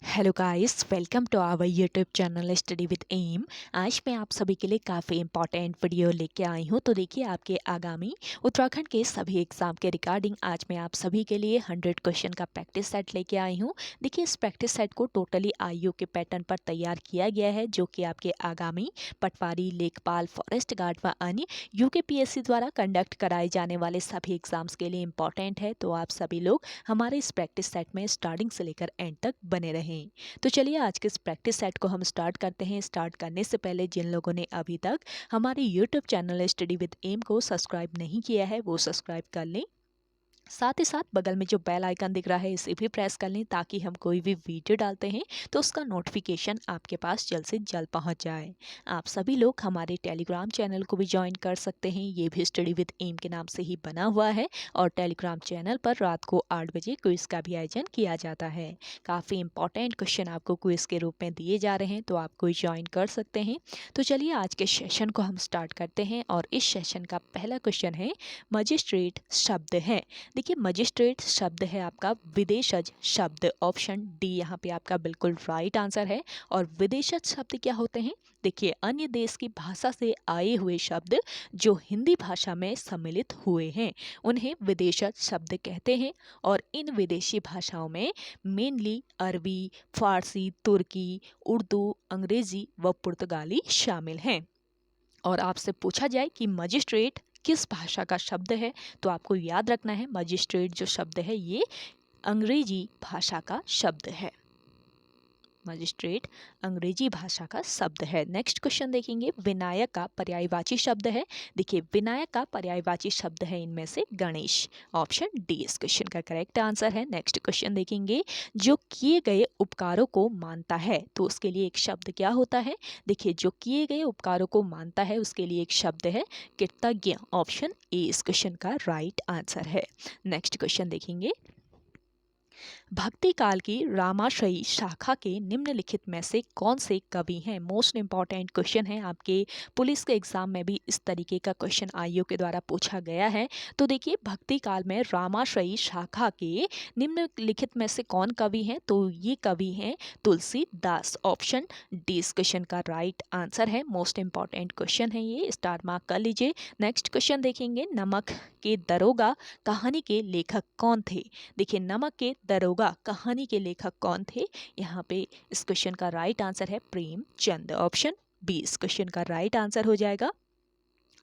Hello guys, welcome to our YouTube channel study with M. आज मैं आप सभी के लिए काफ़ी इंपॉर्टेंट वीडियो लेके आई हूँ। तो देखिए, आपके आगामी उत्तराखंड के सभी एग्जाम के रिगार्डिंग आज मैं आप सभी के लिए 100 क्वेश्चन का प्रैक्टिस सेट लेके आई हूँ। देखिए, इस प्रैक्टिस सेट को टोटली आईयू के पैटर्न पर तैयार किया गया है, जो कि आपके आगामी पटवारी, लेखपाल, फॉरेस्ट गार्ड व अन्य यूकेपीएससी द्वारा कंडक्ट कराए जाने वाले सभी एग्जाम्स के लिए इंपॉर्टेंट है। तो आप सभी लोग हमारे इस प्रैक्टिस सेट में स्टार्टिंग से लेकर एंड तक बने रहें। तो चलिए, आज के इस प्रैक्टिस सेट को हम स्टार्ट करते हैं। स्टार्ट करने से पहले जिन लोगों ने अभी तक हमारे YouTube channel study with M को सब्सक्राइब नहीं किया है, वो सब्सक्राइब कर लें। साथ ही साथ बगल में जो बेल आइकन दिख रहा है, इसे भी प्रेस कर लें, ताकि हम कोई भी वीडियो डालते हैं तो उसका नोटिफिकेशन आपके पास जल्द से जल्द पहुंच जाए। आप सभी लोग हमारे टेलीग्राम चैनल को भी ज्वाइन कर सकते हैं। ये भी स्टडी विद एम के नाम से ही बना हुआ है और टेलीग्राम चैनल पर रात को 8 बजे क्विज का भी आयोजन किया जाता है। काफ़ी इंपॉर्टेंट क्वेश्चन आपको क्विज के रूप में दिए जा रहे हैं, तो आप कोई ज्वाइन कर सकते हैं। तो चलिए, आज के सेशन को हम स्टार्ट करते हैं और इस सेशन का पहला क्वेश्चन है, मजिस्ट्रेट शब्द है। देखिए, मजिस्ट्रेट शब्द है आपका विदेशज शब्द, ऑप्शन डी यहाँ पे आपका बिल्कुल राइट आंसर है। और विदेशज शब्द क्या होते हैं? देखिए, अन्य देश की भाषा से आए हुए शब्द जो हिंदी भाषा में सम्मिलित हुए हैं, उन्हें विदेशज शब्द कहते हैं। और इन विदेशी भाषाओं में मेनली अरबी, फारसी, तुर्की, उर्दू, अंग्रेजी व पुर्तगाली शामिल हैं। और आपसे पूछा जाए कि मजिस्ट्रेट किस भाषा का शब्द है, तो आपको याद रखना है, मजिस्ट्रेट जो शब्द है ये अंग्रेजी भाषा का शब्द है। मजिस्ट्रेट अंग्रेजी भाषा का शब्द है। नेक्स्ट क्वेश्चन देखेंगे, विनायक का पर्यायवाची शब्द है। देखिए, विनायक का पर्यायवाची शब्द है इनमें से गणेश, ऑप्शन डी इस क्वेश्चन का करेक्ट आंसर है। नेक्स्ट क्वेश्चन देखेंगे, जो किए गए उपकारों को मानता है, तो उसके लिए एक शब्द क्या होता है? देखिए, जो किए गए उपकारों को मानता है उसके लिए एक शब्द है कृतज्ञ, ऑप्शन ए इस क्वेश्चन का राइट आंसर है। नेक्स्ट क्वेश्चन देखेंगे, भक्ति काल की रामाश्रयी शाखा के निम्नलिखित में से कौन से कवि हैं? मोस्ट इंपॉर्टेंट क्वेश्चन है, आपके पुलिस के एग्जाम में भी इस तरीके का क्वेश्चन आयोग के द्वारा पूछा गया है। तो देखिए, भक्ति काल में रामाश्रयी शाखा के निम्नलिखित में से कौन कवि हैं? तो ये कवि हैं तुलसीदास, ऑप्शन डी इस क्वेश्चन का राइट आंसर है। मोस्ट इंपॉर्टेंट क्वेश्चन है ये, स्टार मार्क कर लीजिए। नेक्स्ट क्वेश्चन देखेंगे, नमक के दरोगा कहानी के लेखक कौन थे? देखिए, नमक के दरोगा कहानी के लेखक कौन थे? यहाँ पे इस क्वेश्चन का राइट आंसर है प्रेमचंद, ऑप्शन बी इस क्वेश्चन का राइट आंसर हो जाएगा।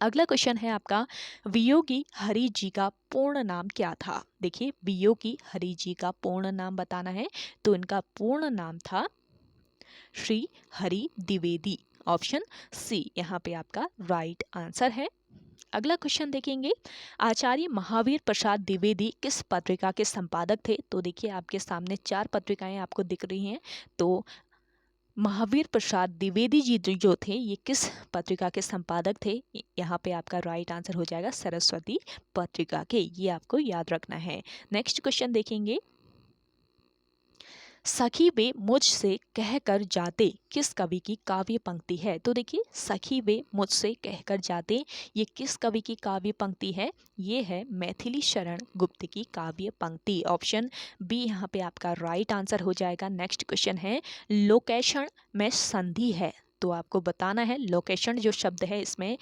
अगला क्वेश्चन है आपका, वियोगी हरि जी का पूर्ण नाम क्या था? देखिए, वियोगी हरि जी का पूर्ण नाम बताना है, तो इनका पूर्ण नाम था श्री हरि द्विवेदी, ऑप्शन सी यहाँ पे आपका राइट आंसर है। अगला क्वेश्चन देखेंगे, आचार्य महावीर प्रसाद द्विवेदी किस पत्रिका के संपादक थे? तो देखिए, आपके सामने 4 पत्रिकाएं आपको दिख रही हैं। तो महावीर प्रसाद द्विवेदी जी जो थे, ये किस पत्रिका के संपादक थे? यहाँ पे आपका राइट आंसर हो जाएगा सरस्वती पत्रिका के, ये आपको याद रखना है। नेक्स्ट क्वेश्चन देखेंगे, सखी वे मुझसे कहकर जाते किस कवि की काव्य पंक्ति है? तो देखिए, सखी वे मुझसे कहकर जाते, ये किस कवि की काव्य पंक्ति है? ये है मैथिली शरण गुप्त की काव्य पंक्ति, ऑप्शन बी यहाँ पे आपका राइट आंसर हो जाएगा। नेक्स्ट क्वेश्चन है, लोकेशन में संधि है, तो आपको बताना है लोकेशन जो शब्द है इसमें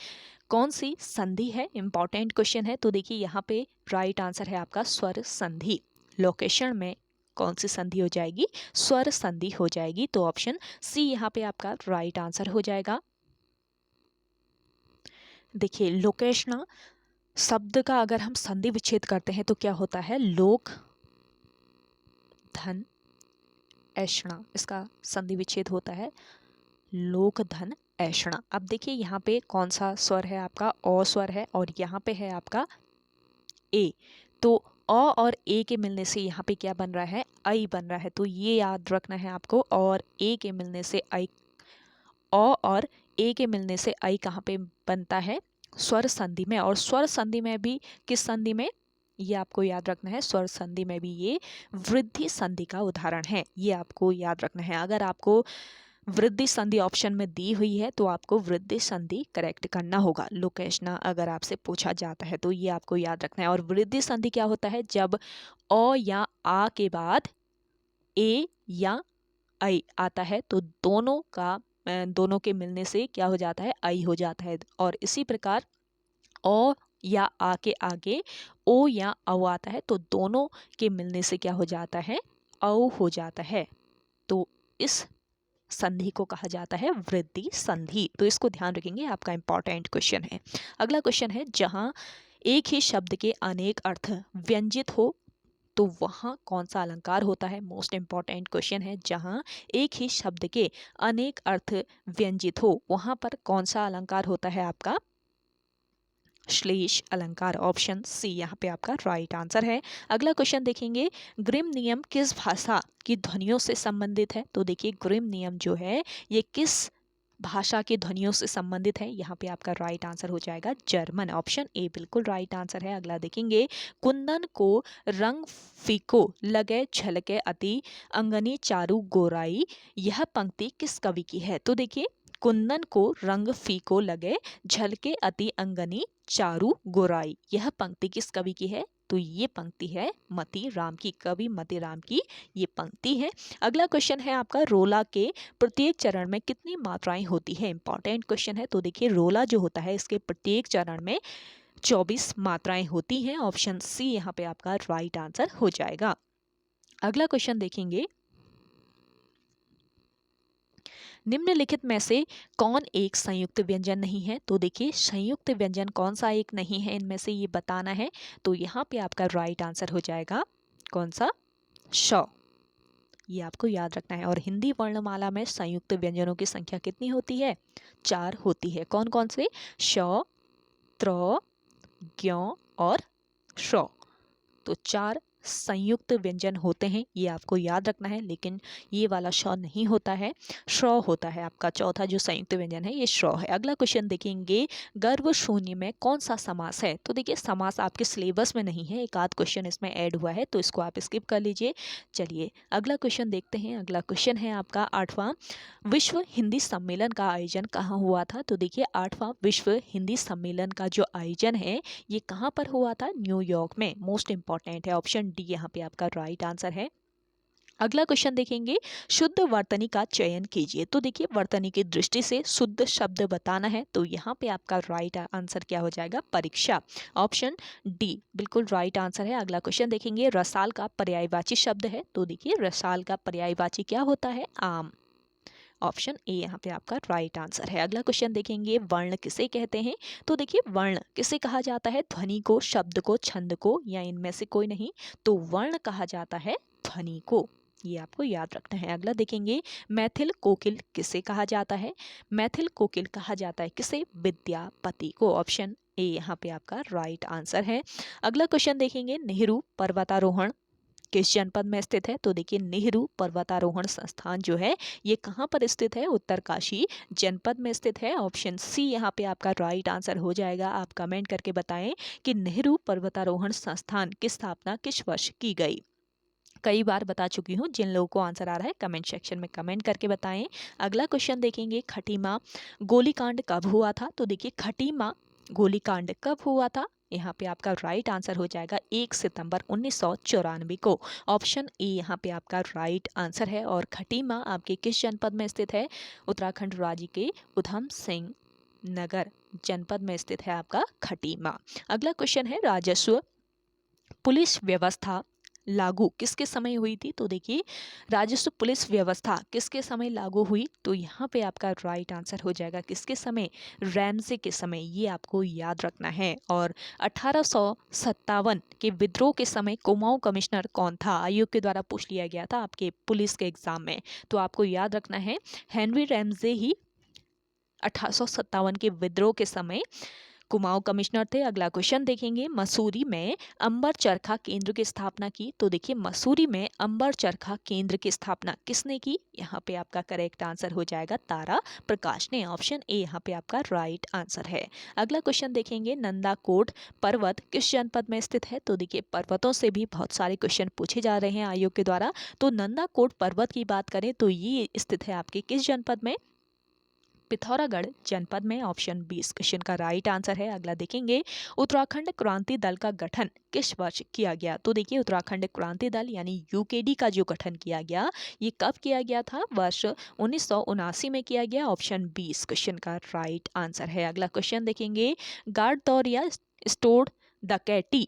कौन सी संधि है? इंपॉर्टेंट क्वेश्चन है। तो देखिए, यहाँ पे राइट आंसर है आपका स्वर संधि। लोकेशन में कौन सी संधि हो जाएगी? स्वर संधि हो जाएगी, तो ऑप्शन सी यहाँ पे आपका राइट आंसर हो जाएगा। देखिए, लोकेशना शब्द का अगर हम संधि विच्छेद करते हैं तो क्या होता है? लोक धन ऐषणा, इसका संधि विच्छेद होता है लोक धन ऐषणा। अब देखिए, यहाँ पे कौन सा स्वर है? आपका अ स्वर है और यहाँ पे है आपका ए। तो अ और ए के मिलने से यहाँ पे क्या बन रहा है? आई बन रहा है, तो ये याद रखना है आपको। और ए के मिलने से आई, अ और ए के मिलने से आई कहाँ पे बनता है? स्वर संधि में। और स्वर संधि में भी किस संधि में? ये आपको याद रखना है, स्वर संधि में भी ये वृद्धि संधि का उदाहरण है, ये आपको याद रखना है। अगर आपको वृद्धि संधि ऑप्शन में दी हुई है तो आपको वृद्धि संधि करेक्ट करना होगा। लोकेशना अगर आपसे पूछा जाता है तो ये आपको याद रखना है। और वृद्धि संधि क्या होता है? जब अ या आ के बाद ए या आई आता है तो दोनों के मिलने से क्या हो जाता है, आई हो जाता है। और इसी प्रकार ओ या आ के आगे ओ या औ आता है तो दोनों के मिलने से क्या हो जाता है, औ हो जाता है। तो इस संधि को कहा जाता है वृद्धि संधि। तो इसको ध्यान रखेंगे, आपका इंपॉर्टेंट क्वेश्चन है। अगला क्वेश्चन है, जहां एक ही शब्द के अनेक अर्थ व्यंजित हो तो वहाँ कौन सा अलंकार होता है। मोस्ट इंपॉर्टेंट क्वेश्चन है, जहाँ एक ही शब्द के अनेक अर्थ व्यंजित हो वहाँ पर कौन सा अलंकार होता है, आपका श्लेष अलंकार। ऑप्शन सी यहाँ पे आपका राइट आंसर है। अगला क्वेश्चन देखेंगे, ग्रिम नियम किस भाषा की ध्वनियों से संबंधित है। तो देखिए ग्रिम नियम जो है ये किस भाषा की ध्वनियों से संबंधित है। यहाँ पे आपका राइट आंसर हो जाएगा जर्मन। ऑप्शन ए बिल्कुल राइट आंसर है। अगला देखेंगे, कुंदन को रंग फीको लगे झलके अति अंगनी चारू गोराई, यह पंक्ति किस कवि की है। तो देखिए कुंदन को रंग फीको लगे झलके अति अंगनी चारू गोराई, यह पंक्ति किस कवि की है। तो ये पंक्ति है मती राम की, कवि मती राम की ये पंक्ति है। अगला क्वेश्चन है आपका, रोला के प्रत्येक चरण में कितनी मात्राएं होती है। इंपॉर्टेंट क्वेश्चन है। तो देखिए रोला जो होता है इसके प्रत्येक चरण में 24 मात्राएं होती हैं। ऑप्शन सी यहाँ पे आपका राइट आंसर हो जाएगा। अगला क्वेश्चन देखेंगे, निम्नलिखित में से कौन एक संयुक्त व्यंजन नहीं है। तो देखिए संयुक्त व्यंजन कौन सा एक नहीं है इनमें से, ये बताना है। तो यहाँ पे आपका राइट आंसर हो जाएगा कौन सा, श। ये आपको याद रखना है। और हिंदी वर्णमाला में संयुक्त व्यंजनों की संख्या कितनी होती है, 4 होती है। कौन कौन से, श, त्र, ज्ञ और श्र। तो 4 संयुक्त व्यंजन होते हैं, ये आपको याद रखना है। लेकिन ये वाला श नहीं होता है, श्र होता है। आपका चौथा जो संयुक्त व्यंजन है ये श्र है। अगला क्वेश्चन देखेंगे, गर्व शून्य में कौन सा समास है। तो देखिए समास आपके सिलेबस में नहीं है, एक आध क्वेश्चन इसमें ऐड हुआ है तो इसको आप स्किप कर लीजिए। चलिए अगला क्वेश्चन देखते हैं। अगला क्वेश्चन है आपका, 8वां विश्व हिंदी सम्मेलन का आयोजन कहाँ हुआ था। तो देखिए 8वां विश्व हिंदी सम्मेलन का जो आयोजन है ये कहाँ पर हुआ था, न्यूयॉर्क में। मोस्ट इंपॉर्टेंट है, ऑप्शन डी यहाँ पे आपका राइट आंसर है। अगला क्वेश्चन देखेंगे, शुद्ध वर्तनी का चयन कीजिए। तो देखिए वर्तनी की दृष्टि से शुद्ध शब्द बताना है। तो यहाँ पे आपका राइट आंसर क्या हो जाएगा, परीक्षा। ऑप्शन डी बिल्कुल राइट आंसर है। अगला क्वेश्चन देखेंगे, रसाल का पर्यायवाची शब्द है। तो देखिए रसाल का पर्यायवाची क्या होता है, आम। ऑप्शन ए यहाँ पे आपका राइट आंसर है। अगला क्वेश्चन देखेंगे, वर्ण किसे कहते हैं। तो देखिए वर्ण किसे कहा जाता है, ध्वनि को, शब्द को, छंद को, या इनमें से कोई नहीं। तो वर्ण कहा जाता है ध्वनि को, ये आपको याद रखना है। अगला देखेंगे, मैथिल कोकिल किसे कहा जाता है। मैथिल कोकिल कहा जाता है किसे, विद्यापति को। ऑप्शन ए यहाँ पे आपका राइट आंसर है। अगला क्वेश्चन देखेंगे, नेहरू पर्वतारोहण किस जनपद में स्थित है। तो देखिए नेहरू पर्वतारोहण संस्थान जो है ये कहाँ पर स्थित है, उत्तरकाशी जनपद में स्थित है। ऑप्शन सी यहाँ पे आपका राइट आंसर हो जाएगा। आप कमेंट करके बताएं कि नेहरू पर्वतारोहण संस्थान की स्थापना किस वर्ष की गई। कई बार बता चुकी हूँ, जिन लोगों को आंसर आ रहा है कमेंट सेक्शन में कमेंट करके बताएं। अगला क्वेश्चन देखेंगे, खटीमा गोलीकांड कब हुआ था। तो देखिए खटीमा गोलीकांड कब हुआ था, यहाँ पे आपका राइट आंसर हो जाएगा 1 सितंबर 1994 को। ऑप्शन ए यहाँ पे आपका राइट आंसर है। और खटीमा आपके किस जनपद में स्थित है, उत्तराखंड राज्य के उधम सिंह नगर जनपद में स्थित है आपका खटीमा। अगला क्वेश्चन है, राजस्व पुलिस व्यवस्था लागू किसके समय हुई थी। तो देखिए राजस्व पुलिस व्यवस्था किसके समय लागू हुई। तो यहाँ पे आपका राइट आंसर हो जाएगा किसके समय, रैमसे के समय, ये आपको याद रखना है। और 1857 के विद्रोह के समय कुमाऊं कमिश्नर कौन था, आयोग के द्वारा पूछ लिया गया था आपके पुलिस के एग्जाम में। तो आपको याद रखना है हेनरी रैमसे ही 1857 के विद्रोह के समय कुमाऊं कमिश्नर थे। अगला क्वेश्चन देखेंगे, मसूरी में अंबर चरखा केंद्र की स्थापना की। तो देखिए मसूरी में अंबर चरखा केंद्र की स्थापना किसने की, यहाँ पे आपका करेक्ट आंसर हो जाएगा तारा प्रकाश ने। ऑप्शन ए यहाँ पे आपका राइट आंसर है। अगला क्वेश्चन देखेंगे, नंदाकोट पर्वत किस जनपद में स्थित है। तो देखिए पर्वतों से भी बहुत सारे क्वेश्चन पूछे जा रहे हैं आयोग के द्वारा। तो नंदाकोट पर्वत की बात करें तो ये स्थित है आपके किस जनपद में, पिथौरागढ़ जनपद में। ऑप्शन बी इस क्वेश्चन का राइट आंसर है। अगला देखेंगे, उत्तराखंड क्रांति दल का गठन किस वर्ष किया गया? तो देखिए उत्तराखंड क्रांति दल यानी यूकेडी का जो गठन किया गया, ये कब किया गया था? वर्ष 1979 में किया गया। ऑप्शन बी इस क्वेश्चन का राइट आंसर है। अगला क्वेश्चन देखेंगे, गारदौरिया स्टोर डकैती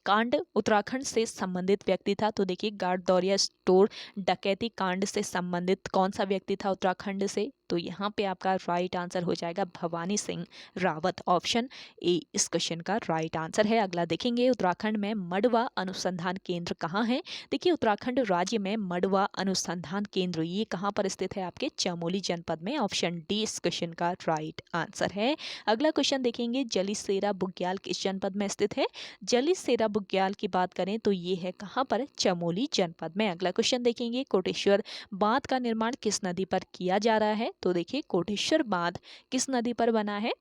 कांड उत्तराखंड से संबंधित व्यक्ति था। तो देखिए गारदौरिया स्टोर डकैती कांड से संबंधित कौन सा व्यक्ति था उत्तराखंड से? तो यहाँ पे आपका राइट आंसर हो जाएगा भवानी सिंह रावत। ऑप्शन ए इस क्वेश्चन का राइट आंसर है। अगला देखेंगे, उत्तराखंड में मडवा अनुसंधान केंद्र कहाँ है? देखिए उत्तराखंड राज्य में मडवा अनुसंधान केंद्र ये कहाँ पर स्थित है? आपके चमोली जनपद में। ऑप्शन डी इस क्वेश्चन का राइट आंसर है। अगला क्वेश्चन देखेंगे, जलीसेरा बुग्याल किस जनपद में स्थित है? जलीसेरा बुग्याल की बात करें तो ये है कहाँ पर? चमोली जनपद में। अगला क्वेश्चन देखेंगे, कोटेश्वर बांध का निर्माण किस नदी पर किया जा रहा है? तो देखिए कोटेश्वर बांध किस नदी पर बना है?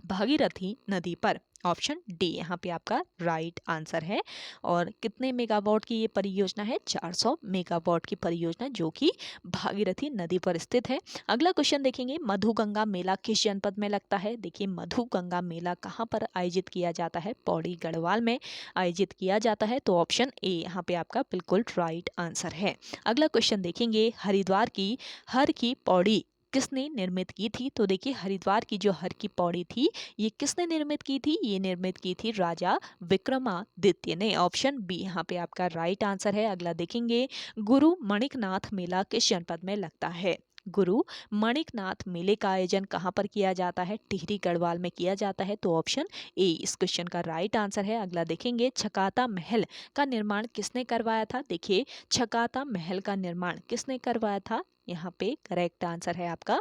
भागीरथी नदी पर। ऑप्शन डी यहाँ पे आपका राइट आंसर है। और कितने मेगावाट की ये परियोजना है? 400 मेगावाट की परियोजना जो कि भागीरथी नदी पर स्थित है। अगला क्वेश्चन देखेंगे, मधुगंगा मेला किस जनपद में लगता है? देखिए मधुगंगा मेला कहाँ पर आयोजित किया जाता है? पौड़ी गढ़वाल में आयोजित किया जाता है। तो ऑप्शन ए यहाँ पे आपका बिल्कुल राइट आंसर है। अगला क्वेश्चन देखेंगे, हरिद्वार की हर की पौड़ी किसने निर्मित की थी? तो देखिए हरिद्वार की जो हर की पौड़ी थी ये किसने निर्मित की थी? ये निर्मित की थी राजा विक्रमादित्य ने। ऑप्शन बी यहाँ पे आपका राइट आंसर है। अगला देखेंगे, गुरु मणिकनाथ मेला किस जनपद में लगता है? गुरु मणिकनाथ मेले का आयोजन कहाँ पर किया जाता है? टिहरी गढ़वाल में किया जाता है। तो ऑप्शन ए इस क्वेश्चन का राइट आंसर है। अगला देखेंगे, छकाता महल का निर्माण किसने करवाया था? देखिए छकाता महल का निर्माण किसने करवाया था? यहाँ पे करेक्ट आंसर है आपका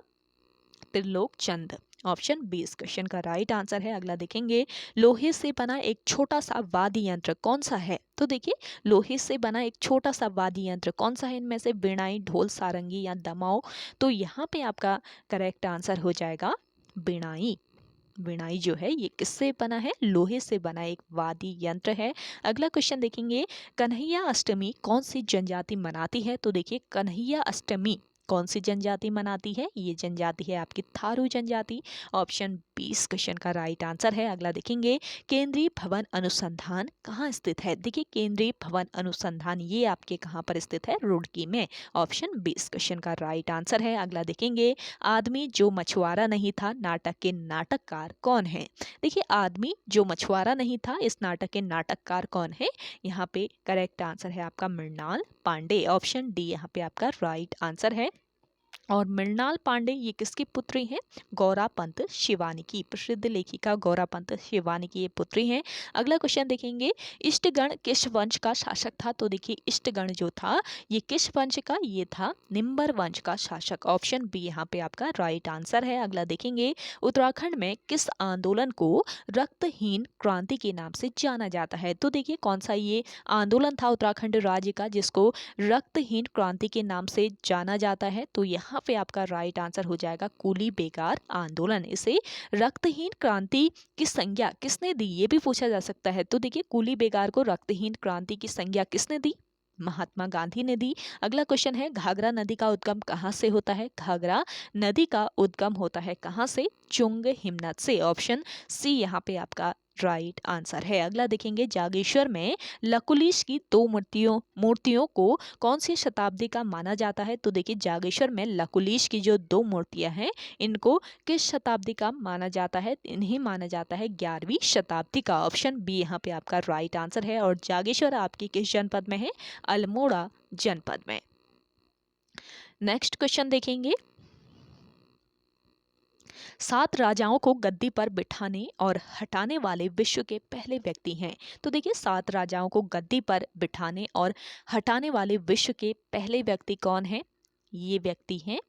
त्रिलोक चंद। ऑप्शन बी इस क्वेश्चन का राइट आंसर है। अगला देखेंगे, लोहे से बना एक छोटा सा वाद्य यंत्र कौन सा है? तो देखिए लोहे से बना एक छोटा सा वाद्य यंत्र कौन सा है? इनमें से वीणाई, ढोल, सारंगी या दमाओ। तो यहाँ पे आपका करेक्ट आंसर हो जाएगा वीणाई। वीणाई जो है ये किससे बना है? लोहे से बना एक वाद्य यंत्र है। अगला क्वेश्चन देखेंगे, कन्हैया अष्टमी कौन सी जनजाति मनाती है? तो देखिए कन्हैया अष्टमी कौन सी जनजाति मनाती है? ये जनजाति है आपकी थारू जनजाति। ऑप्शन बी इस क्वेश्चन का राइट आंसर है। अगला देखेंगे, केंद्रीय भवन अनुसंधान कहाँ स्थित है? देखिए केंद्रीय भवन अनुसंधान ये आपके कहाँ पर स्थित है? रुड़की में। ऑप्शन बी इस क्वेश्चन का राइट आंसर है। अगला देखेंगे, आदमी जो मछुआरा नहीं था नाटक के नाटककार कौन है? देखिए आदमी जो मछुआरा नहीं था इस नाटक के नाटककार कौन है? यहाँ पे करेक्ट आंसर है आपका मृणाल पांडे। ऑप्शन डी यहाँ पे आपका राइट आंसर है। और मृणाल पांडे ये किसकी पुत्री हैं? गौरापंत शिवानी की, प्रसिद्ध लेखिका गौरापंत शिवानी की ये पुत्री हैं। अगला क्वेश्चन देखेंगे, इष्टगण किस वंश का शासक था? तो देखिए इष्टगण जो था ये किस वंश का? ये था निम्बर वंश का शासक। ऑप्शन बी यहाँ पे आपका राइट आंसर है। अगला देखेंगे, उत्तराखंड में किस आंदोलन को रक्तहीन क्रांति के नाम से जाना जाता है? तो देखिए कौन सा ये आंदोलन था उत्तराखंड राज्य का जिसको रक्तहीन क्रांति के नाम से जाना जाता है? तो यहाँ पे आपका राइट आंसर हो जाएगा कूली बेगार आंदोलन। इसे रक्तहीन क्रांति की संज्ञा किसने दी ये भी पूछा जा सकता है। तो देखिए कूली बेगार को रक्तहीन क्रांति की संज्ञा किसने दी? महात्मा गांधी ने दी। अगला क्वेश्चन है, घाघरा नदी का उद्गम कहाँ से होता है? घाघरा नदी का उद्गम होता है कहाँ से? चुंग हिमनद से। ऑप्शन सी यहाँ पे आपका राइट आंसर है। अगला देखेंगे, जागेश्वर में लकुलिश की दो मूर्तियों को कौन सी शताब्दी का माना जाता है? तो देखिए जागेश्वर में लकुलिश की जो दो मूर्तियां हैं इनको किस शताब्दी का माना जाता है? इन्हें माना जाता है 11वीं शताब्दी का। ऑप्शन बी यहाँ पे आपका राइट आंसर है। और जागेश्वर आपकी किस जनपद में है? अल्मोड़ा जनपद में। नेक्स्ट क्वेश्चन देखेंगे, 7 राजाओं को गद्दी पर बिठाने और हटाने वाले विश्व के पहले व्यक्ति हैं। तो देखिए 7 राजाओं को गद्दी पर बिठाने और हटाने वाले विश्व के पहले व्यक्ति कौन हैं? ये व्यक्ति हैं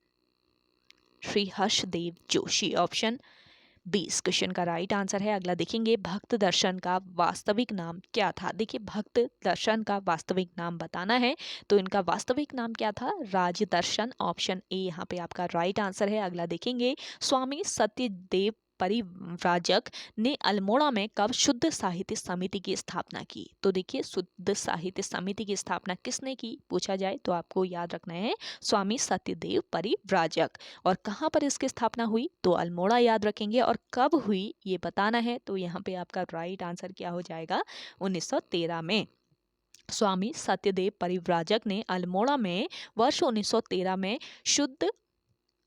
श्री हर्षदेव जोशी। ऑप्शन बी इस क्वेश्चन का राइट आंसर है। अगला देखेंगे, भक्त दर्शन का वास्तविक नाम क्या था? देखिए भक्त दर्शन का वास्तविक नाम बताना है तो इनका वास्तविक नाम क्या था? राजदर्शन। ऑप्शन ए यहाँ पे आपका राइट आंसर है। अगला देखेंगे, स्वामी सत्यदेव परिव्राजक ने अल्मोड़ा में कब शुद्ध साहित्य समिति की स्थापना की? तो देखिए शुद्ध साहित्य समिति की स्थापना किसने की पूछा जाए तो आपको याद रखना है स्वामी सत्यदेव परिव्राजक। और कहाँ पर इसकी स्थापना हुई तो अल्मोड़ा याद रखेंगे, और कब हुई ये बताना है। तो यहाँ पे आपका राइट आंसर क्या हो जाएगा 1913 में। स्वामी सत्यदेव परिव्राजक ने अल्मोड़ा में वर्ष 1913 में शुद्ध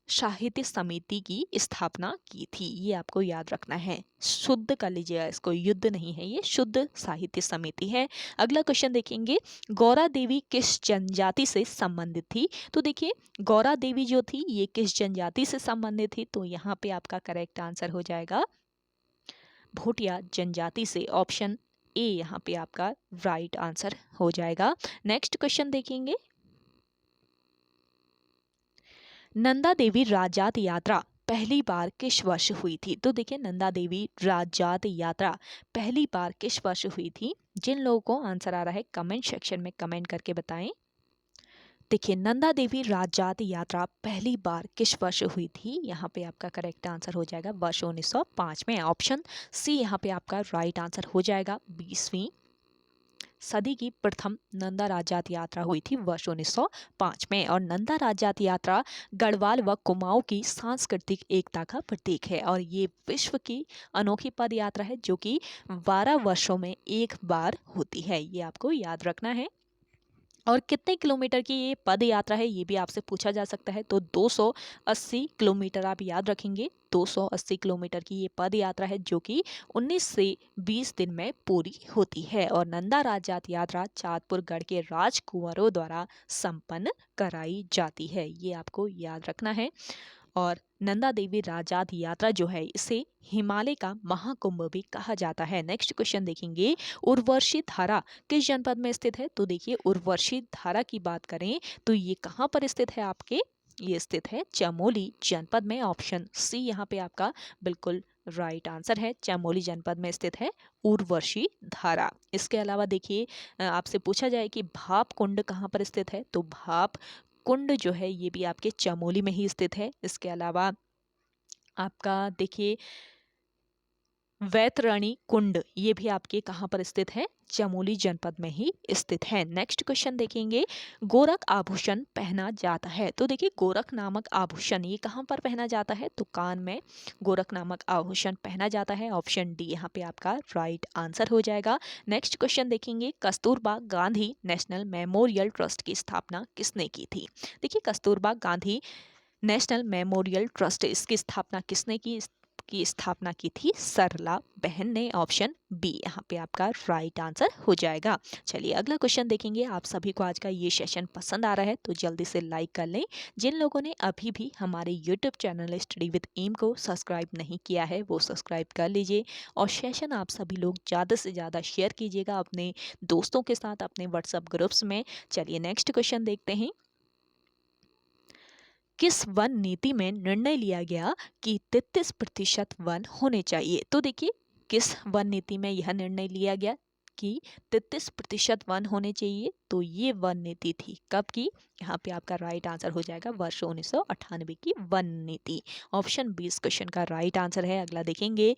साहित्य समिति की स्थापना की थी। ये आपको याद रखना है, शुद्ध कर लीजिएगा इसको, युद्ध नहीं है, ये शुद्ध साहित्य समिति है। अगला क्वेश्चन देखेंगे, गौरा देवी किस जनजाति से संबंधित थी? तो देखिए गौरा देवी जो थी ये किस जनजाति से संबंधित थी? तो यहाँ पे आपका करेक्ट आंसर हो जाएगा भोटिया जनजाति से। ऑप्शन ए यहाँ पे आपका राइट आंसर हो जाएगा। नेक्स्ट क्वेश्चन देखेंगे, नंदा देवी राजात यात्रा पहली बार किस वर्ष हुई थी? तो देखिए नंदा देवी राजात यात्रा पहली बार किस वर्ष हुई थी? जिन लोगों को आंसर आ रहा है कमेंट सेक्शन में कमेंट करके बताएं। देखिए नंदा देवी राजात यात्रा पहली बार किस वर्ष हुई थी? यहाँ पे आपका करेक्ट आंसर हो जाएगा वर्ष 1905 में। ऑप्शन सी यहाँ पे आपका राइट आंसर हो जाएगा। 20वीं सदी की प्रथम नंदा राजात यात्रा हुई थी वर्ष 1905 में। और नंदा राजात यात्रा गढ़वाल व कुमाऊं की सांस्कृतिक एकता का प्रतीक है, और ये विश्व की अनोखी पद यात्रा है जो कि 12 वर्षों में एक बार होती है। ये आपको याद रखना है। और कितने किलोमीटर की ये पद यात्रा है ये भी आपसे पूछा जा सकता है। तो 280 किलोमीटर आप याद रखेंगे, 280 किलोमीटर की ये पद यात्रा है जो कि 19 से 20 दिन में पूरी होती है। और नंदा राजात यात्रा चाँदपुरगढ़ के राजकुंवरों द्वारा संपन्न कराई जाती है। ये आपको याद रखना है। और नंदा देवी राजात यात्रा जो है इसे हिमालय का महाकुंभ भी कहा जाता है। नेक्स्ट क्वेश्चन देखेंगे, उर्वशी धारा किस जनपद में स्थित है? तो देखिए उर्वशी धारा की बात करें तो ये कहाँ पर स्थित है आपके? ये स्थित है चमोली जनपद में। ऑप्शन सी यहाँ पे आपका बिल्कुल राइट आंसर है, चमोली जनपद में स्थित है उर्वशी धारा। इसके अलावा देखिए आपसे पूछा जाए कि भाप कुंड कहाँ पर स्थित है? तो भाप कुंड जो है ये भी आपके चमोली में ही स्थित है। इसके अलावा आपका देखिए वैतरणी कुंड ये भी आपके कहाँ पर स्थित है? चमोली जनपद में ही स्थित है। नेक्स्ट क्वेश्चन देखेंगे, गोरख आभूषण पहना जाता है। तो देखिए गोरख नामक आभूषण ये कहाँ पर पहना जाता है? तो कान में गोरख नामक आभूषण पहना जाता है। ऑप्शन डी यहाँ पे आपका राइट आंसर हो जाएगा। नेक्स्ट क्वेश्चन देखेंगे, Kasturba Gandhi national memorial trust की स्थापना किसने की थी? देखिए Kasturba Gandhi national memorial trust इसकी स्थापना किसने की स्थापना की थी? सरला बहन ने। ऑप्शन बी यहाँ पे आपका राइट आंसर हो जाएगा। चलिए अगला क्वेश्चन देखेंगे। आप सभी को आज का ये सेशन पसंद आ रहा है तो जल्दी से लाइक कर लें। जिन लोगों ने अभी भी हमारे YouTube channel study with M को सब्सक्राइब नहीं किया है वो सब्सक्राइब कर लीजिए, और सेशन आप सभी लोग ज़्यादा से ज़्यादा शेयर कीजिएगा अपने दोस्तों के साथ, अपने व्हाट्सएप ग्रुप्स में। चलिए नेक्स्ट क्वेश्चन देखते हैं, किस वन नीति में निर्णय लिया गया कि 33% वन होने चाहिए? तो देखिए किस वन नीति में यह निर्णय लिया गया कि 33% वन होने चाहिए? तो ये वन नीति थी कब की? यहाँ पे आपका राइट आंसर हो जाएगा वर्ष 1998 की वन नीति। ऑप्शन 20 क्वेश्चन का राइट आंसर है। अगला देखेंगे,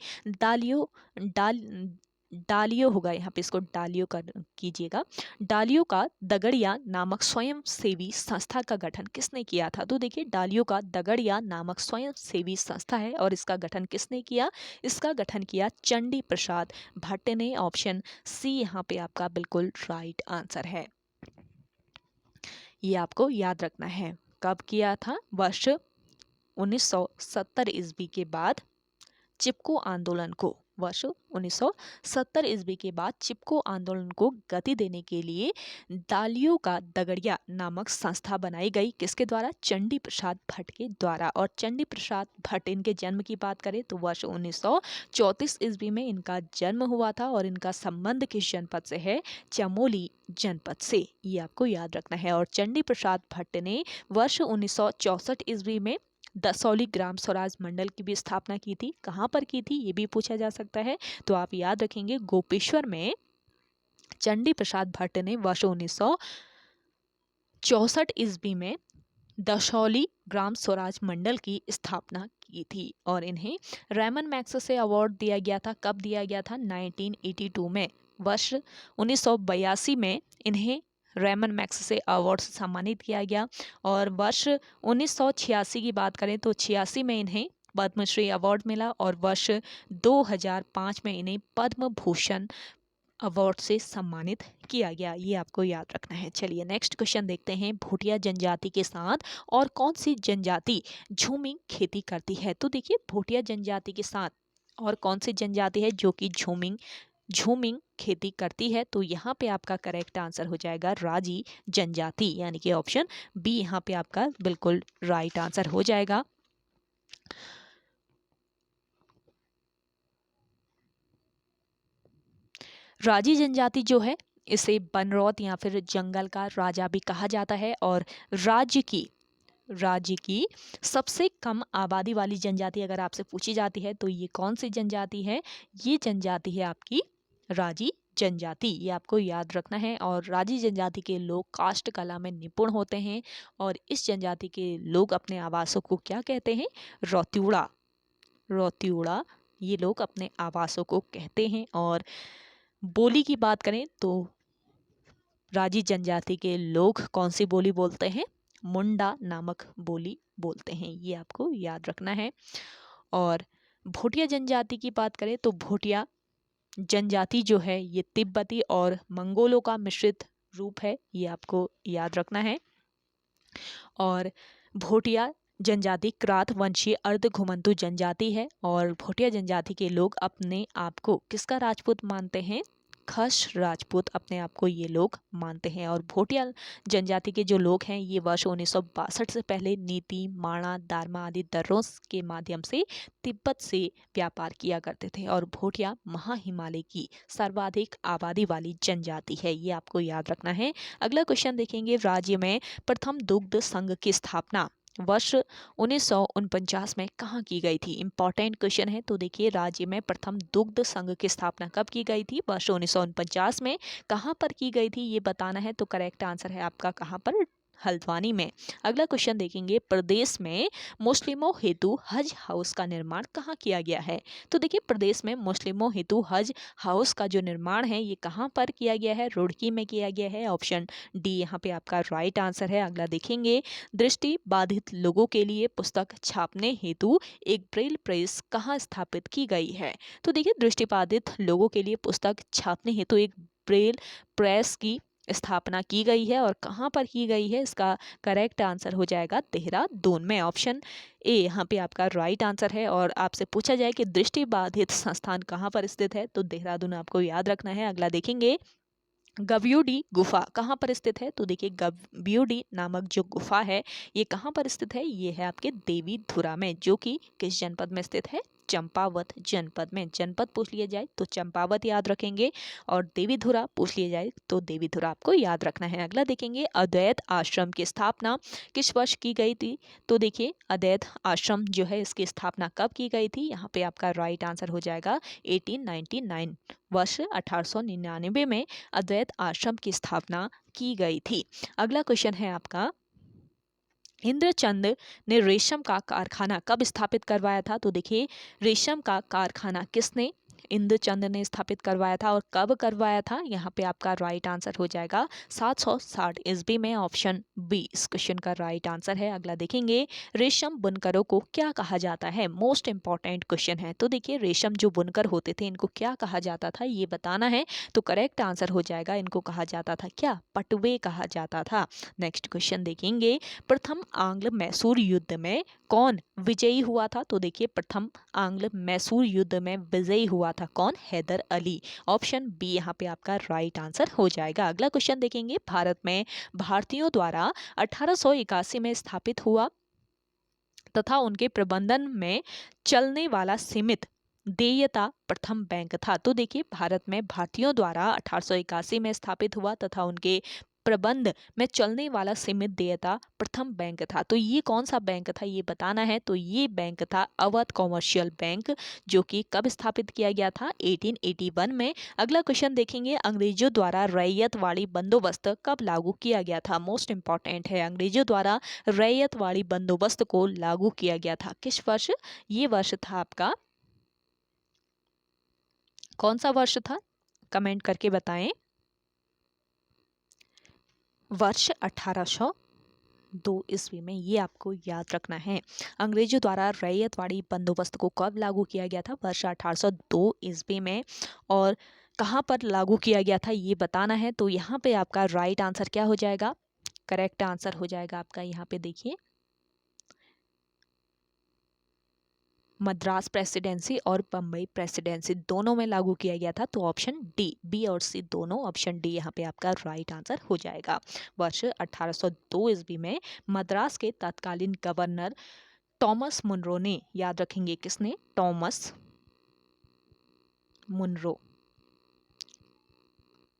डालियो होगा, यहाँ पे इसको डालियो कर कीजिएगा। डालियो का दगड़िया नामक स्वयं सेवी संस्था का गठन किसने किया था? तो देखिए डालियो का दगड़िया नामक स्वयं सेवी संस्था है, और इसका गठन किसने किया? इसका गठन किया चंडी प्रसाद भट्ट ने। ऑप्शन सी यहाँ पे आपका बिल्कुल राइट आंसर है। ये आपको याद रखना है कब किया था? वर्ष 1970 ईस्वी के बाद चिपको आंदोलन को, वर्ष 1970 ईस्वी के बाद चिपको आंदोलन को गति देने के लिए डालियो का दगड़िया नामक संस्था बनाई गई। किसके द्वारा? चंडी प्रसाद भट्ट के द्वारा। और चंडी प्रसाद भट्ट इनके जन्म की बात करें तो वर्ष 1934 ईस्वी में इनका जन्म हुआ था, और इनका संबंध किस जनपद से है? चमोली जनपद से। ये आपको याद रखना है। और चंडी प्रसाद भट्ट ने वर्ष 1964 ईस्वी में दसौली ग्राम स्वराज मंडल की भी स्थापना की थी। कहाँ पर की थी ये भी पूछा जा सकता है, तो आप याद रखेंगे गोपेश्वर में चंडी प्रसाद भट्ट ने वर्ष 1964 ईस्वी में दसौली ग्राम स्वराज मंडल की स्थापना की थी और इन्हें रेमन मैग्सेसे अवार्ड दिया गया था। कब दिया गया था? 1982 में। वर्ष 1982 में इन्हें रेमन मैग्सेसे अवार्ड से सम्मानित किया गया और वर्ष 1986 की बात करें तो 86 में इन्हें पद्मश्री अवार्ड मिला और वर्ष 2005 में इन्हें पद्म भूषण अवार्ड से सम्मानित किया गया। ये आपको याद रखना है। चलिए नेक्स्ट क्वेश्चन देखते हैं। भूटिया जनजाति के साथ और कौन सी जनजाति झूमिंग खेती करती है? तो देखिए भूटिया जनजाति के साथ और कौन सी जनजाति है जो कि झूमिंग खेती करती है? तो यहाँ पे आपका करेक्ट आंसर हो जाएगा राजी जनजाति, यानी कि ऑप्शन बी यहाँ पे आपका बिल्कुल राइट आंसर हो जाएगा। राजी जनजाति जो है इसे बनरौत या फिर जंगल का राजा भी कहा जाता है और राज्य की सबसे कम आबादी वाली जनजाति अगर आपसे पूछी जाती है तो ये कौन सी जनजाति है? ये जनजाति है आपकी राजी जनजाति। ये आपको याद रखना है। और राजी जनजाति के लोग काष्ठ कला में निपुण होते हैं और इस जनजाति के लोग अपने आवासों को क्या कहते हैं? रौत्यूड़ा ये लोग अपने आवासों को कहते हैं। और बोली की बात करें तो राजी जनजाति के लोग कौन सी बोली बोलते हैं? मुंडा नामक बोली बोलते हैं। ये आपको याद रखना है। और भूटिया जनजाति की बात करें तो भूटिया जनजाति जो है ये तिब्बती और मंगोलों का मिश्रित रूप है। ये आपको याद रखना है। और भूटिया जनजाति क्रात वंशीय अर्ध घुमंतु जनजाति है और भूटिया जनजाति के लोग अपने आप को किसका राजपूत मानते हैं? खस राजपूत अपने आप को ये लोग मानते हैं। और भूटिया जनजाति के जो लोग हैं ये वर्ष 1962 से पहले नीति, माणा, दारमा आदि दर्रों के माध्यम से तिब्बत से व्यापार किया करते थे। और भूटिया महाहिमालय की सर्वाधिक आबादी वाली जनजाति है। ये आपको याद रखना है। अगला क्वेश्चन देखेंगे। राज्य में प्रथम दुग्ध संघ की स्थापना वर्ष 1949 में कहाँ की गई थी? इंपॉर्टेंट क्वेश्चन है। तो देखिए राज्य में प्रथम दुग्ध संघ की स्थापना कब की गई थी? वर्ष 1949 में। कहाँ पर की गई थी ये बताना है। तो करेक्ट आंसर है आपका कहाँ पर? हल्द्वानी में। अगला क्वेश्चन देखेंगे। प्रदेश में मुस्लिमों हेतु हज हाउस का निर्माण कहाँ किया गया है? तो देखिए प्रदेश में मुस्लिमों हेतु हज हाउस का जो निर्माण है ये कहाँ पर किया गया है? रुड़की में किया गया है। ऑप्शन डी यहाँ पे आपका राइट आंसर है। अगला देखेंगे। दृष्टि बाधित लोगों के लिए पुस्तक छापने हेतु एक ब्रेल प्रेस कहाँ स्थापित की गई है? तो देखिए दृष्टि बाधित लोगों के लिए पुस्तक छापने हेतु एक ब्रेल प्रेस की स्थापना की गई है। और कहाँ पर की गई है? इसका करेक्ट आंसर हो जाएगा देहरादून में। ऑप्शन ए यहाँ पे आपका राइट आंसर है। और आपसे पूछा जाए कि दृष्टि बाधित संस्थान कहाँ पर स्थित है तो देहरादून आपको याद रखना है। अगला देखेंगे। गव्यूडी गुफा कहाँ पर स्थित है? तो देखिए गव्यूडी नामक जो गुफा है ये कहाँ पर स्थित है? ये है आपके देवीधुरा में, जो कि किस जनपद में स्थित है? चंपावत जनपद में। जनपद पूछ लिया जाए तो चंपावत याद रखेंगे और देवीधुरा पूछ लिया जाए तो देवीधुरा आपको याद रखना है। अगला देखेंगे। अद्वैत आश्रम की स्थापना किस वर्ष की गई थी? तो देखिए अद्वैत आश्रम जो है इसकी स्थापना कब की गई थी? यहाँ पे आपका राइट आंसर हो जाएगा 1899। वर्ष 1899 में अद्वैत आश्रम की स्थापना की गई थी। अगला क्वेश्चन है आपका। इंद्रचंद ने रेशम का कारखाना कब स्थापित करवाया था? तो देखिए रेशम का कारखाना किसने? इंद्रचंद ने स्थापित करवाया था। और कब करवाया था? यहाँ पे आपका राइट आंसर हो जाएगा 760 ईस्वी में। ऑप्शन बी इस क्वेश्चन का राइट आंसर है। अगला देखेंगे। रेशम बुनकरों को क्या कहा जाता है? मोस्ट इंपॉर्टेंट क्वेश्चन है। तो देखिए रेशम जो बुनकर होते थे इनको क्या कहा जाता था ये बताना है। तो करेक्ट आंसर हो जाएगा इनको कहा जाता था क्या? पटवे कहा जाता था। नेक्स्ट क्वेश्चन देखेंगे। प्रथम आंग्ल मैसूर युद्ध में कौन विजयी हुआ था? तो देखिए प्रथम आंग्ल मैसूर युद्ध में विजयी हुआ था कौन? हैदर अली। ऑप्शन बी यहाँ पे आपका राइट आंसर हो जाएगा। अगला क्वेश्चन देखेंगे। भारत में भारतीयों द्वारा 1881 में स्थापित हुआ तथा उनके प्रबंधन में चलने वाला सीमित देयता प्रथम बैंक था। तो देखिए भारत में भारतीयों द्वारा 1881 में स्थापित हुआ तथा उनके प्रबंध में चलने वाला सीमित देयता प्रथम बैंक था। तो ये कौन सा बैंक था ये बताना है। तो ये बैंक था अवध कॉमर्शियल बैंक, जो कि कब स्थापित किया गया था 1881 में। अगला क्वेश्चन देखेंगे, अंग्रेजों द्वारा रैयतवाड़ी बंदोबस्त कब लागू किया गया था। मोस्ट इंपॉर्टेंट है, अंग्रेजों द्वारा रैयतवाड़ी बंदोबस्त को लागू किया गया था किस वर्ष। ये वर्ष था आपका, कौन सा वर्ष था, कमेंट करके बताएं। वर्ष 1802 ईस्वी में, ये आपको याद रखना है। अंग्रेजों द्वारा रैयतवाड़ी बंदोबस्त को कब लागू किया गया था, वर्ष 1802 ईस्वी में। और कहाँ पर लागू किया गया था ये बताना है। तो यहाँ पे आपका राइट आंसर क्या हो जाएगा, करेक्ट आंसर हो जाएगा आपका, यहाँ पे देखिए मद्रास प्रेसिडेंसी और बम्बई प्रेसिडेंसी दोनों में लागू किया गया था। तो ऑप्शन डी, बी और सी दोनों, ऑप्शन डी यहाँ पे आपका राइट आंसर हो जाएगा। वर्ष 1802 ईस्वी में मद्रास के तत्कालीन गवर्नर थॉमस मुनरो ने, याद रखेंगे किसने, थॉमस मुनरो।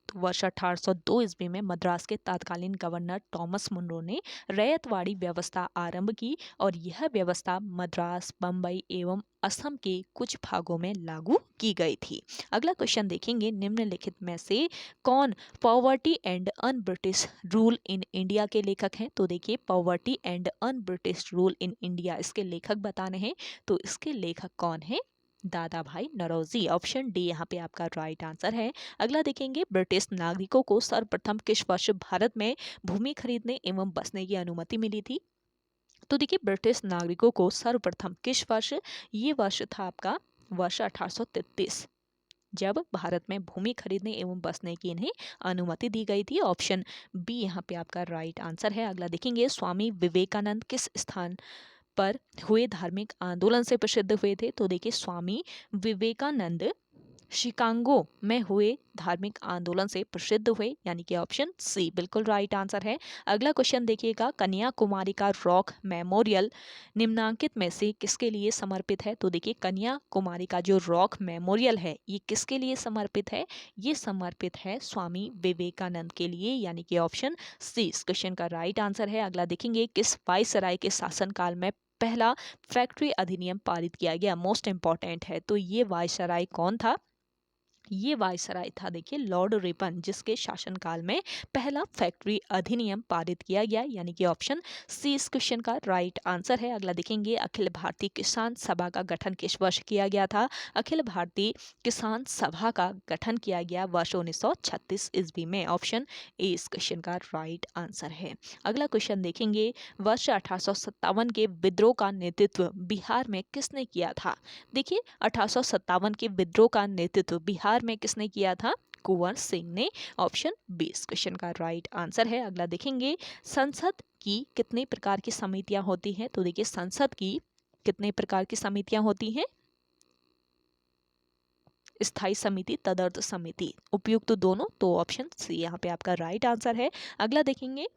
वर्ष 1802 ईस्वी में मद्रास के तत्कालीन गवर्नर थॉमस मुनरो ने रैयतवाड़ी व्यवस्था आरंभ की और यह व्यवस्था मद्रास, बम्बई एवं असम के कुछ भागों में लागू की गई थी। अगला क्वेश्चन देखेंगे, निम्नलिखित में से कौन poverty and un British rule in India के लेखक हैं। तो देखिए, poverty and un British rule in India, इसके लेखक बताने हैं। तो इसके लेखक कौन है, दादा भाई नौरोजी, ऑप्शन डी यहाँ पे आपका राइट आंसर है। अगला देखेंगे, ब्रिटिश नागरिकों को सर्वप्रथम किस वर्ष भारत में भूमि खरीदने एवं बसने की अनुमति मिली थी। तो देखिए, ब्रिटिश नागरिकों को सर्वप्रथम किस वर्ष, ये वर्ष था आपका वर्ष 1833, जब भारत में भूमि खरीदने एवं बसने की इन्हें अनुमति दी गई थी। ऑप्शन बी यहाँ पे आपका राइट आंसर है। अगला देखेंगे, स्वामी विवेकानंद किस स्थान पर हुए धार्मिक आंदोलन से प्रसिद्ध हुए थे। तो देखिए, स्वामी विवेकानंद शिकागो में हुए धार्मिक आंदोलन से प्रसिद्ध हुए, यानी कि ऑप्शन सी बिल्कुल राइट आंसर है। अगला क्वेश्चन देखिएगा, कन्याकुमारी का रॉक मेमोरियल निम्नांकित में से किसके लिए समर्पित है। तो देखिए, कन्याकुमारी का जो रॉक मेमोरियल है ये किसके लिए समर्पित है, ये समर्पित है स्वामी विवेकानंद के लिए, यानी कि ऑप्शन सी इस क्वेश्चन का राइट आंसर है। अगला देखेंगे, किस वायसराय के शासनकाल में पहला फैक्ट्री अधिनियम पारित किया गया। मोस्ट इंपॉर्टेंट है। तो ये वायसराय कौन था, ये वायसराय था देखिए लॉर्ड रिपन, जिसके शासनकाल में पहला फैक्ट्री अधिनियम पारित किया गया, यानी कि ऑप्शन सी इस क्वेश्चन का राइट आंसर है। अगला देखेंगे, अखिल भारतीय किसान सभा का गठन किस वर्ष किया गया था। अखिल भारतीय किसान सभा का गठन किया गया वर्ष 1936 ईस्वी में, ऑप्शन ए इस क्वेश्चन का राइट आंसर है। अगला क्वेश्चन देखेंगे, वर्ष 1857 के विद्रोह का नेतृत्व बिहार में किसने किया था। देखिए, 1857 के विद्रोह का नेतृत्व बिहार में किसने किया था, कुंवर सिंह ने, ऑप्शन बी इस क्वेश्चन का राइट आंसर है। अगला देखेंगे, संसद की कितने प्रकार की समितियां होती हैं। तो देखिए, संसद की कितने प्रकार की समितियां होती हैं, स्थायी समिति, तदर्थ समिति, उपयुक्त दोनों, तो ऑप्शन सी यहाँ पे आपका राइट आंसर है। अगला देखेंगे,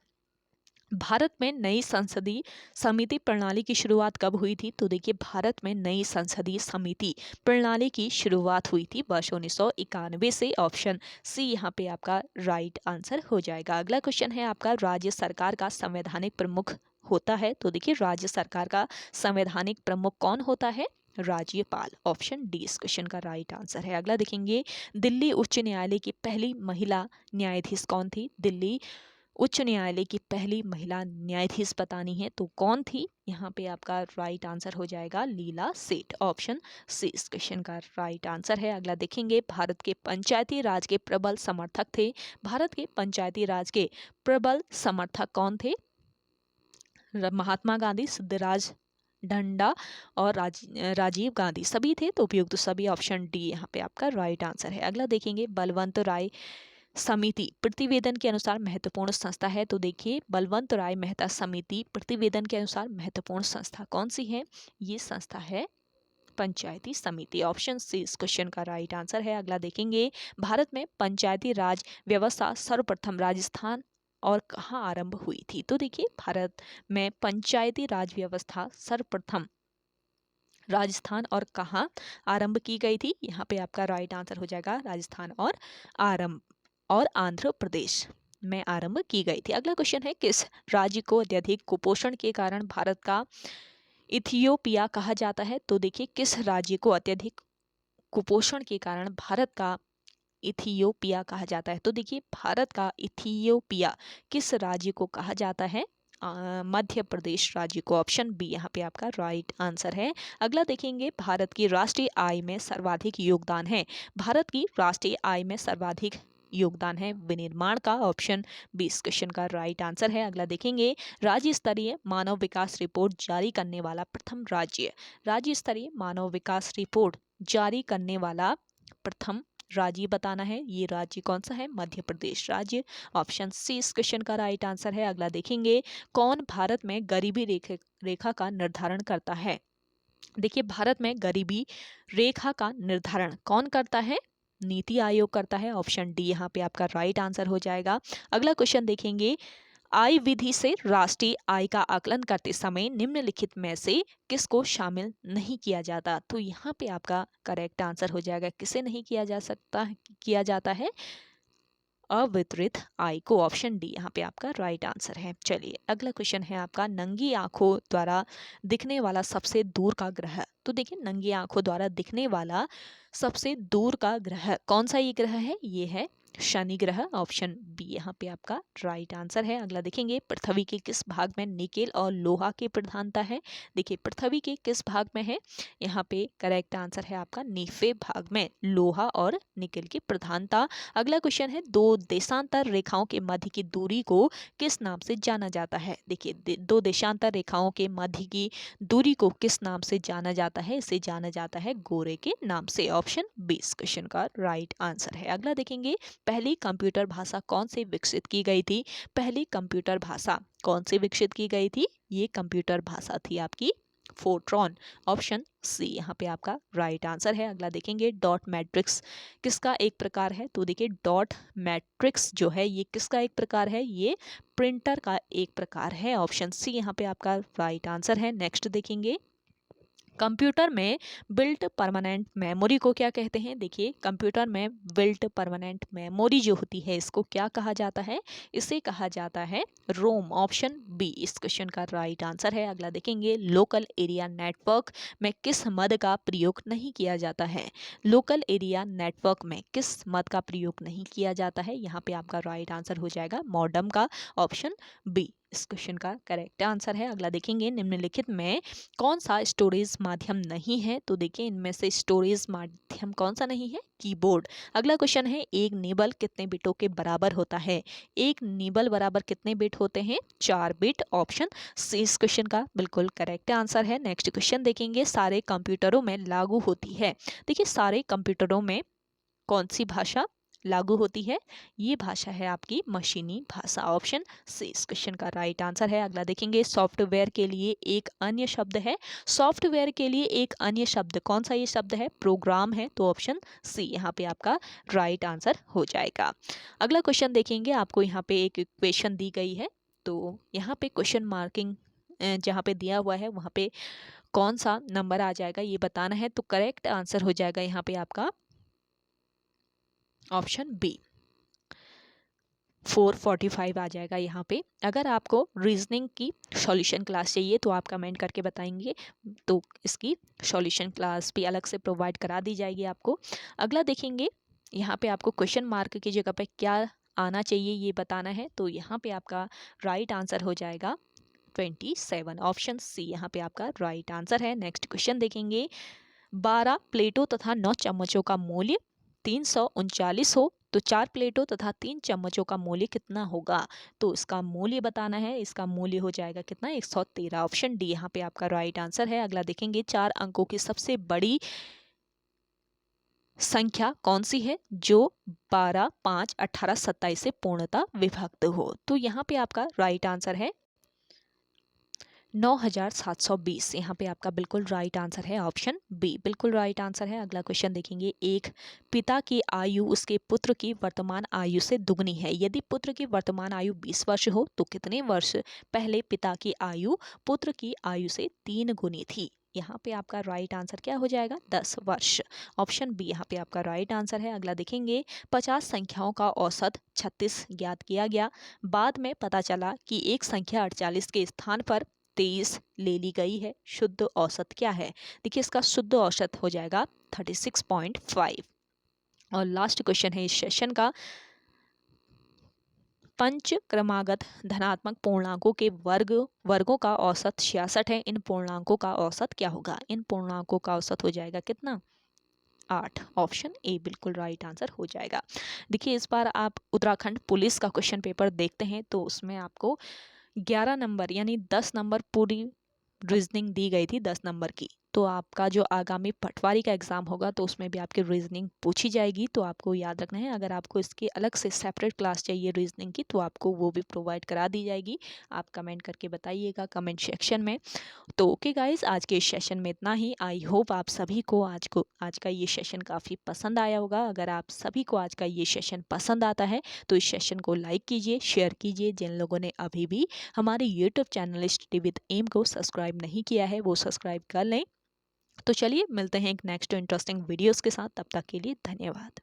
भारत में नई संसदीय समिति प्रणाली की शुरुआत कब हुई थी। तो देखिए, भारत में नई संसदीय समिति प्रणाली की शुरुआत हुई थी वर्ष 1991 से, ऑप्शन सी यहाँ पे आपका राइट आंसर हो जाएगा। अगला क्वेश्चन है आपका, राज्य सरकार का संवैधानिक प्रमुख होता है। तो देखिए, राज्य सरकार का संवैधानिक प्रमुख कौन होता है, राज्यपाल, ऑप्शन डी इस क्वेश्चन का राइट आंसर है। अगला देखेंगे, दिल्ली उच्च न्यायालय की पहली महिला न्यायाधीश कौन थी। दिल्ली उच्च न्यायालय की पहली महिला न्यायाधीश बतानी है, तो कौन थी, यहाँ पे आपका राइट आंसर हो जाएगा लीला सेठ, ऑप्शन सी इस क्वेश्चन का राइट आंसर है। अगला देखेंगे, भारत के पंचायती राज के प्रबल समर्थक थे। भारत के पंचायती राज के प्रबल समर्थक कौन थे, महात्मा गांधी, सिद्धराज ढंडा और राजीव गांधी सभी थे। तो उपयुक्त सभी, ऑप्शन डी यहाँ पे आपका राइट आंसर है। अगला देखेंगे, बलवंत राय समिति प्रतिवेदन के अनुसार महत्वपूर्ण संस्था है। तो देखिए, बलवंत राय मेहता समिति प्रतिवेदन के अनुसार महत्वपूर्ण संस्था कौन सी है, ये संस्था है पंचायती समिति, ऑप्शन सी इस क्वेश्चन का राइट आंसर है। अगला देखेंगे, भारत में पंचायती राज व्यवस्था सर्वप्रथम राजस्थान और कहाँ आरंभ हुई थी। तो देखिए, भारत में पंचायती राज व्यवस्था सर्वप्रथम राजस्थान और कहाँ आरंभ की गई थी, यहाँ पे आपका राइट आंसर हो जाएगा राजस्थान और आरंभ और आंध्र प्रदेश, में आरंभ की गई थी। अगला क्वेश्चन है, किस राज्य को अत्यधिक कुपोषण के कारण भारत का इथियोपिया कहा जाता है? तो देखिए, किस राज्य को अत्यधिक कुपोषण के कारण भारत का इथियोपिया कहा जाता है? तो देखिए, भारत का इथियोपिया किस राज्य को कहा जाता है? मध्य प्रदेश राज्य को। ऑप्शन बी यहाँ पे आपका राइट आंसर है। अगला देखेंगे, भारत की राष्ट्रीय आय में सर्वाधिक योगदान है। भारत की राष्ट्रीय आय में सर्वाधिक योगदान है विनिर्माण का। ऑप्शन बी इस क्वेश्चन का राइट आंसर है। अगला देखेंगे, राज्य स्तरीय मानव विकास रिपोर्ट जारी करने वाला प्रथम राज्य। राज्य स्तरीय मानव विकास रिपोर्ट जारी करने वाला प्रथम राज्य बताना है। ये राज्य कौन सा है? मध्य प्रदेश राज्य। ऑप्शन सी इस क्वेश्चन का राइट आंसर है। अगला देखेंगे, कौन भारत में गरीबी रेखा का निर्धारण करता है? देखिए, भारत में गरीबी रेखा का निर्धारण कौन करता है? नीति आयोग करता है। ऑप्शन डी यहाँ पे आपका राइट आंसर हो जाएगा। अगला क्वेश्चन देखेंगे, आय विधि से राष्ट्रीय आय का आकलन करते समय निम्नलिखित में से किसको शामिल नहीं किया जाता? तो यहाँ पे आपका करेक्ट आंसर हो जाएगा, किसे नहीं किया जाता है? अवितरित आय को। ऑप्शन डी यहाँ पे आपका राइट आंसर है। चलिए, अगला क्वेश्चन है आपका, नंगी आंखों द्वारा दिखने वाला सबसे दूर का ग्रह। तो देखिए, नंगी आंखों द्वारा दिखने वाला सबसे दूर का ग्रह कौन सा ये ग्रह है? ये है शनि ग्रह। ऑप्शन बी यहाँ पे आपका राइट आंसर है। अगला देखेंगे, पृथ्वी के किस भाग में निकेल और लोहा की प्रधानता है? देखिए, पृथ्वी के किस भाग में है? यहाँ पे करेक्ट आंसर है आपका नीफे भाग में लोहा और निकेल की प्रधानता। अगला क्वेश्चन है, दो देशांतर रेखाओं के मध्य की दूरी को किस नाम से जाना जाता है? देखिए, दो देशांतर रेखाओं के मध्य की दूरी को किस नाम से जाना जाता है? इसे जाना जाता है गोरे के नाम से। ऑप्शन बी इस क्वेश्चन का राइट आंसर है। अगला देखेंगे, पहली कंप्यूटर भाषा कौन से विकसित की गई थी? पहली कंप्यूटर भाषा कौन से विकसित की गई थी? ये कंप्यूटर भाषा थी आपकी फोर्ट्रॉन। ऑप्शन सी यहाँ पे आपका राइट आंसर है। अगला देखेंगे, डॉट मैट्रिक्स किसका एक प्रकार है? तो देखिए, डॉट मैट्रिक्स जो है ये किसका एक प्रकार है? ये प्रिंटर का एक प्रकार है। ऑप्शन सी यहाँ पे आपका राइट आंसर है। नेक्स्ट देखेंगे, कंप्यूटर में बिल्ट परमानेंट मेमोरी को क्या कहते हैं? देखिए, कंप्यूटर में बिल्ट परमानेंट मेमोरी जो होती है इसको क्या कहा जाता है? इसे कहा जाता है रोम। ऑप्शन बी इस क्वेश्चन का राइट आंसर है। अगला देखेंगे, लोकल एरिया नेटवर्क में किस मद का प्रयोग नहीं किया जाता है? लोकल एरिया नेटवर्क में किस मद का प्रयोग नहीं किया जाता है? यहाँ पे आपका राइट आंसर हो जाएगा मॉडेम का। ऑप्शन बी इस क्वेश्चन का करेक्ट आंसर है। अगला देखेंगे, निम्नलिखित में कौन सा स्टोरेज माध्यम नहीं है? तो देखिए, इनमें से स्टोरेज माध्यम कौन सा नहीं है? कीबोर्ड। अगला क्वेश्चन है, एक निबल कितने बिटों के बराबर होता है? एक निबल बराबर कितने बिट होते हैं? 4 बिट। ऑप्शन सी इस क्वेश्चन का बिल्कुल करेक्ट आंसर है। नेक्स्ट क्वेश्चन देखेंगे, सारे कंप्यूटरों में लागू होती है। देखिए, सारे कंप्यूटरों में कौन सी भाषा लागू होती है? ये भाषा है आपकी मशीनी भाषा। ऑप्शन सी इस क्वेश्चन का राइट आंसर है। अगला देखेंगे, सॉफ्टवेयर के लिए एक अन्य शब्द है। सॉफ्टवेयर के लिए एक अन्य शब्द कौन सा ये शब्द है? प्रोग्राम है। तो ऑप्शन सी यहाँ पे आपका राइट आंसर हो जाएगा। अगला क्वेश्चन देखेंगे, आपको यहाँ पे एक इक्वेशन दी गई है, तो यहाँ पे क्वेश्चन मार्किंग जहाँ पे दिया हुआ है वहाँ पे कौन सा नंबर आ जाएगा ये बताना है। तो करेक्ट आंसर हो जाएगा यहाँ पे आपका ऑप्शन बी 445 आ जाएगा यहाँ पे। अगर आपको रीजनिंग की सॉल्यूशन क्लास चाहिए तो आप कमेंट करके बताएंगे, तो इसकी सॉल्यूशन क्लास भी अलग से प्रोवाइड करा दी जाएगी आपको। अगला देखेंगे, यहाँ पे आपको क्वेश्चन मार्क की जगह पे क्या आना चाहिए ये बताना है। तो यहाँ पे आपका राइट आंसर हो जाएगा 27। ऑप्शन सी यहाँ पे आपका राइट आंसर है। नेक्स्ट क्वेश्चन देखेंगे, 12 प्लेटों तथा 9 चम्मचों का मूल्य 339 हो तो 4 प्लेटों तथा 3 चम्मचों का मूल्य कितना होगा? तो इसका मूल्य बताना है। इसका मूल्य हो जाएगा कितना? 113। ऑप्शन डी यहाँ पे आपका राइट आंसर है। अगला देखेंगे, 4 अंकों की सबसे बड़ी संख्या कौन सी है जो 12, 5, 18, 27 से पूर्णतः विभक्त हो? तो यहाँ पे आपका राइट आंसर है 9720। यहाँ पे आपका बिल्कुल राइट आंसर है। ऑप्शन बी बिल्कुल राइट आंसर है। अगला क्वेश्चन देखेंगे, एक पिता की आयु उसके पुत्र की वर्तमान आयु से दुगनी है। यदि पुत्र की वर्तमान आयु 20 वर्ष हो तो कितने वर्ष पहले पिता की आयु पुत्र की आयु से 3 गुनी थी? यहाँ पे आपका राइट आंसर क्या हो जाएगा, 10 वर्ष। ऑप्शन बी यहाँ पे आपका राइट आंसर है। अगला देखेंगे, 50 संख्याओं का औसत 36 ज्ञात किया गया। बाद में पता चला कि एक संख्या 48 के स्थान पर 23 ले ली गई है। शुद्ध औसत क्या है? देखिए इसका शुद्ध औसत हो जाएगा 36.5। और लास्ट क्वेश्चन है इस सेशन का, पंच क्रमागत धनात्मक पूर्णांकों के वर्गों का औसत 66 है। इन पूर्णांकों का औसत क्या होगा? इन पूर्णांकों का औसत हो जाएगा कितना? 8। ऑप्शन ए बिल्कुल राइट आंसर हो जाएगा। देखिए इस बार आप उत्तराखंड पुलिस का क्वेश्चन पेपर देखते हैं तो उसमें आपको 11 नंबर यानी 10 नंबर पूरी रीजनिंग दी गई थी, 10 नंबर की। तो आपका जो आगामी पटवारी का एग्ज़ाम होगा तो उसमें भी आपकी रीजनिंग पूछी जाएगी, तो आपको याद रखना है। अगर आपको इसकी अलग से सेपरेट क्लास चाहिए रीजनिंग की तो आपको वो भी प्रोवाइड करा दी जाएगी। आप कमेंट करके बताइएगा कमेंट सेक्शन में। तो ओके गाइस, आज के इस सेशन में इतना ही। आई होप आप सभी को आज का ये सेशन काफ़ी पसंद आया होगा। अगर आप सभी को आज का ये सेशन पसंद आता है तो इस सेशन को लाइक कीजिए, शेयर कीजिए। जिन लोगों ने अभी भी हमारे YouTube channel study with M को सब्सक्राइब नहीं किया है वो सब्सक्राइब कर लें। तो चलिए मिलते हैं एक नेक्स्ट इंटरेस्टिंग वीडियोस के साथ, तब तक के लिए धन्यवाद।